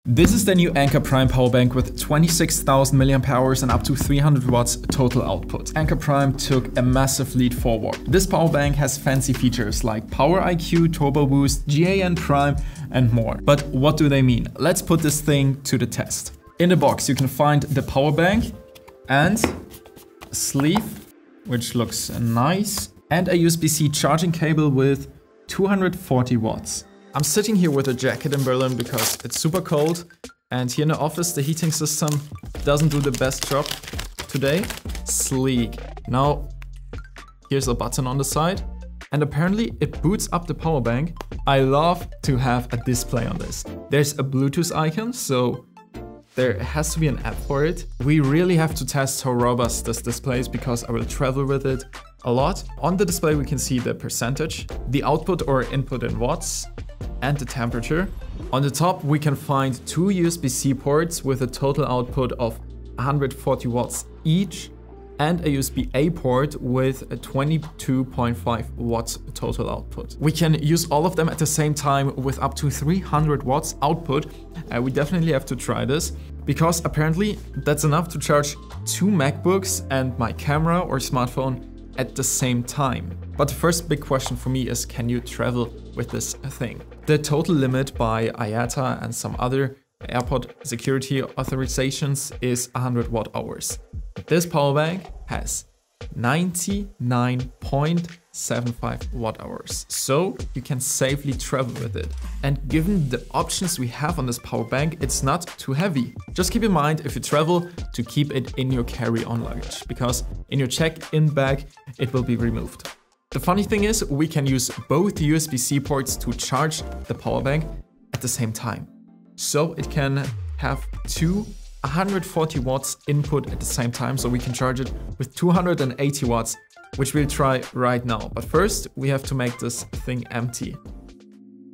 This is the new Anker Prime powerbank with 26,000 mAh and up to 300 watts total output. Anker Prime took a massive leap forward. This powerbank has fancy features like Power IQ, Turbo Boost, GAN Prime and more. But what do they mean? Let's put this thing to the test. In the box you can find the powerbank and a sleeve, which looks nice, and a USB-C charging cable with 240 watts. I'm sitting here with a jacket in Berlin because it's super cold, and here in the office the heating system doesn't do the best job today. Sleek. Now here's a button on the side and apparently it boots up the power bank. I love to have a display on this. There's a Bluetooth icon, so there has to be an app for it. We really have to test how robust this display is because I will travel with it a lot. On the display we can see the percentage, the output or input in watts, and the temperature. On the top we can find two USB-C ports with a total output of 140 watts each and a USB-A port with a 22.5 watts total output. We can use all of them at the same time with up to 300 watts output. We definitely have to try this because apparently that's enough to charge two MacBooks and my camera or smartphone at the same time. But the first big question for me is, can you travel with this thing? The total limit by IATA and some other airport security authorizations is 100 watt hours. This power bank has 99.75 watt hours, so you can safely travel with it. And given the options we have on this power bank, it's not too heavy. Just keep in mind if you travel to keep it in your carry-on luggage, because in your check-in bag it will be removed. The funny thing is, we can use both USB-C ports to charge the power bank at the same time. So it can have two 140 watts input at the same time, so we can charge it with 280 watts, which we'll try right now. But first, we have to make this thing empty.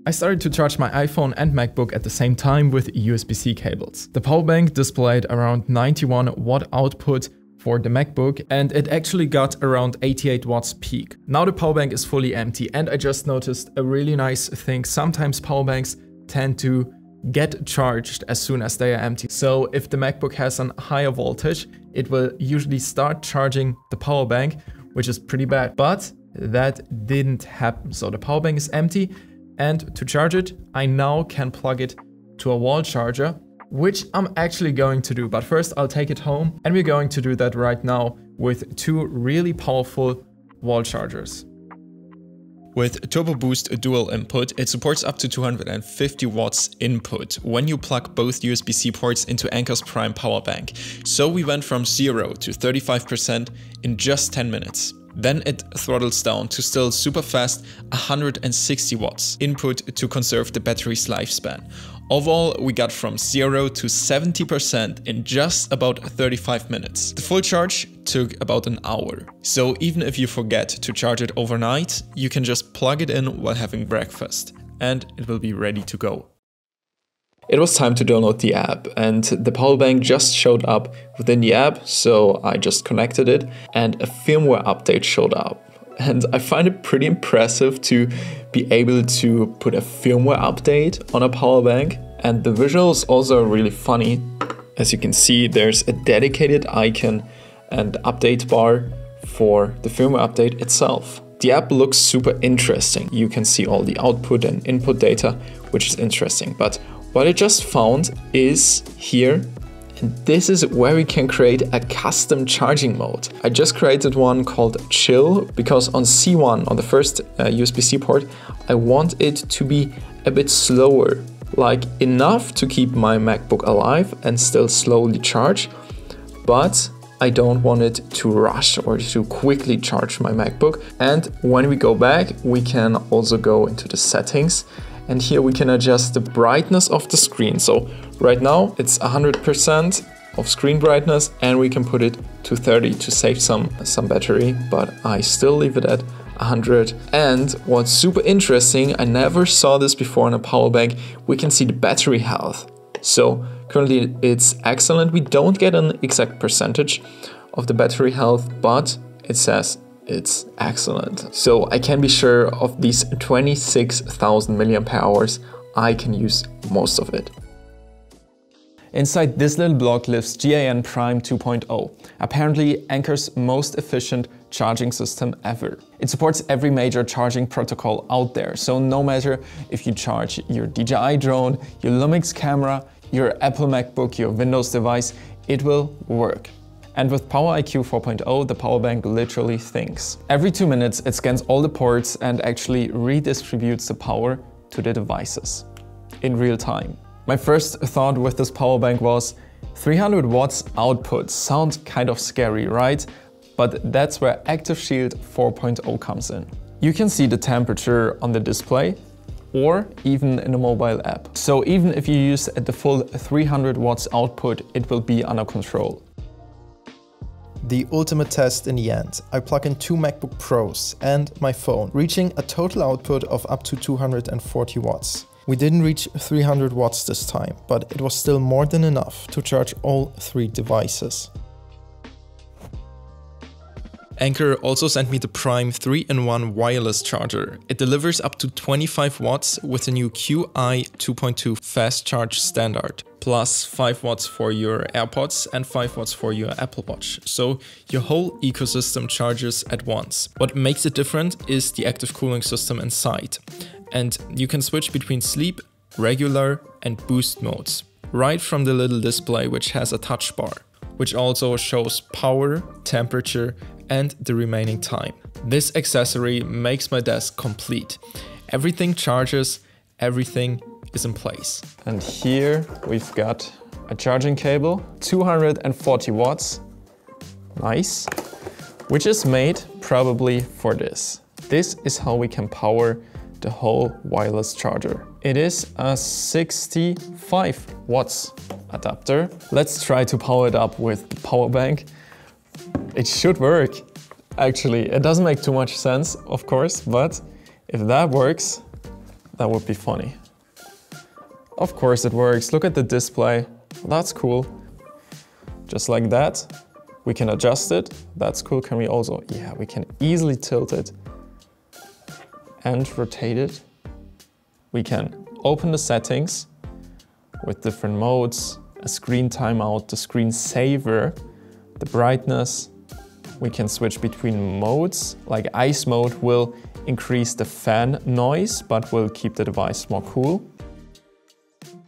I started to charge my iPhone and MacBook at the same time with USB-C cables. The power bank displayed around 91 watt output for the MacBook, and it actually got around 88 watts peak. Now the power bank is fully empty, and I just noticed a really nice thing. Sometimes power banks tend to get charged as soon as they are empty. So if the MacBook has a higher voltage, it will usually start charging the power bank, which is pretty bad. But that didn't happen. So the power bank is empty, and to charge it, I now can plug it to a wall charger, which I'm actually going to do. But first I'll take it home, and we're going to do that right now with two really powerful wall chargers. With Turbo Boost dual input, it supports up to 250 watts input when you plug both USB-C ports into Anker's Prime power bank. So we went from 0 to 35% in just 10 minutes. Then it throttles down to still super fast 160 watts input to conserve the battery's lifespan. Overall, we got from 0 to 70% in just about 35 minutes. The full charge took about an hour. So even if you forget to charge it overnight, you can just plug it in while having breakfast and it will be ready to go. It was time to download the app, and the power bank just showed up within the app, so I just connected it and a firmware update showed up. And I find it pretty impressive to be able to put a firmware update on a power bank. And the visuals also are really funny. As you can see, there's a dedicated icon and update bar for the firmware update itself. The app looks super interesting. You can see all the output and input data, which is interesting. But what I just found is here, and this is where we can create a custom charging mode. I just created one called Chill because on C1, on the first USB-C port, I want it to be a bit slower, like enough to keep my MacBook alive and still slowly charge, but I don't want it to rush or to quickly charge my MacBook. And when we go back, we can also go into the settings, and here we can adjust the brightness of the screen. So right now it's 100% of screen brightness, and we can put it to 30 to save some battery, but I still leave it at 100. And what's super interesting, I never saw this before on a power bank, we can see the battery health. So currently it's excellent. We don't get an exact percentage of the battery health, but it says it's excellent. So I can be sure of these 26,000 mAh, I can use most of it. Inside this little block lives Anker Prime 2.0, apparently Anker's most efficient charging system ever. It supports every major charging protocol out there, so no matter if you charge your DJI drone, your Lumix camera, your Apple MacBook, your Windows device, it will work. And with PowerIQ 4.0, the Powerbank literally thinks. Every 2 minutes it scans all the ports and actually redistributes the power to the devices in real time. My first thought with this Powerbank was 300 watts output sounds kind of scary, right? But that's where ActiveShield 4.0 comes in. You can see the temperature on the display or even in a mobile app. So even if you use the full 300 watts output, it will be under control. The ultimate test in the end. I plug in 2 MacBook Pros and my phone, reaching a total output of up to 240 watts. We didn't reach 300 watts this time, but it was still more than enough to charge all 3 devices. Anker also sent me the Prime 3-in-1 wireless charger. It delivers up to 25 watts with the new QI 2.2 fast charge standard, plus 5 watts for your AirPods and 5 watts for your Apple Watch. So your whole ecosystem charges at once. What makes it different is the active cooling system inside. And you can switch between sleep, regular and boost modes, right from the little display which has a touch bar, which also shows power, temperature and the remaining time. This accessory makes my desk complete. Everything charges, everything is in place. And here we've got a charging cable, 240 watts, nice, which is made probably for this. This is how we can power the whole wireless charger. It is a 65 watts adapter. Let's try to power it up with the Powerbank. It should work. Actually, it doesn't make too much sense, of course, but if that works, that would be funny. Of course it works. Look at the display. That's cool. Just like that. We can adjust it. That's cool. Can we also, yeah, we can easily tilt it and rotate it. We can open the settings with different modes, a screen timeout, the screen saver, the brightness. We can switch between modes, like ice mode will increase the fan noise, but will keep the device more cool.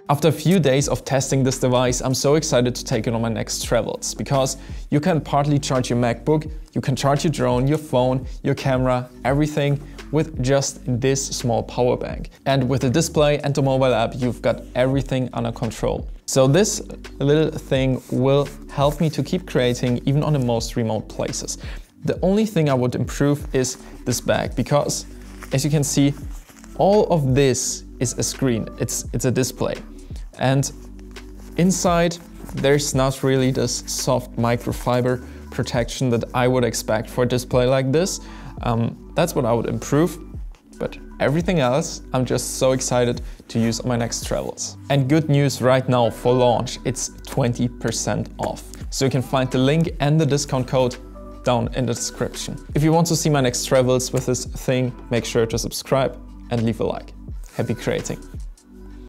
After a few days of testing this device, I'm so excited to take it on my next travels, because you can partly charge your MacBook, you can charge your drone, your phone, your camera, everything with just this small power bank. And with the display and the mobile app, you've got everything under control. So this little thing will help me to keep creating even on the most remote places. The only thing I would improve is this bag, because as you can see, all of this is a screen, it's a display. And inside there's not really this soft microfiber protection that I would expect for a display like this. That's what I would improve, but everything else I'm just so excited to use on my next travels. And good news right now for launch, it's 20% off. So you can find the link and the discount code down in the description. If you want to see my next travels with this thing, make sure to subscribe and leave a like. Happy creating!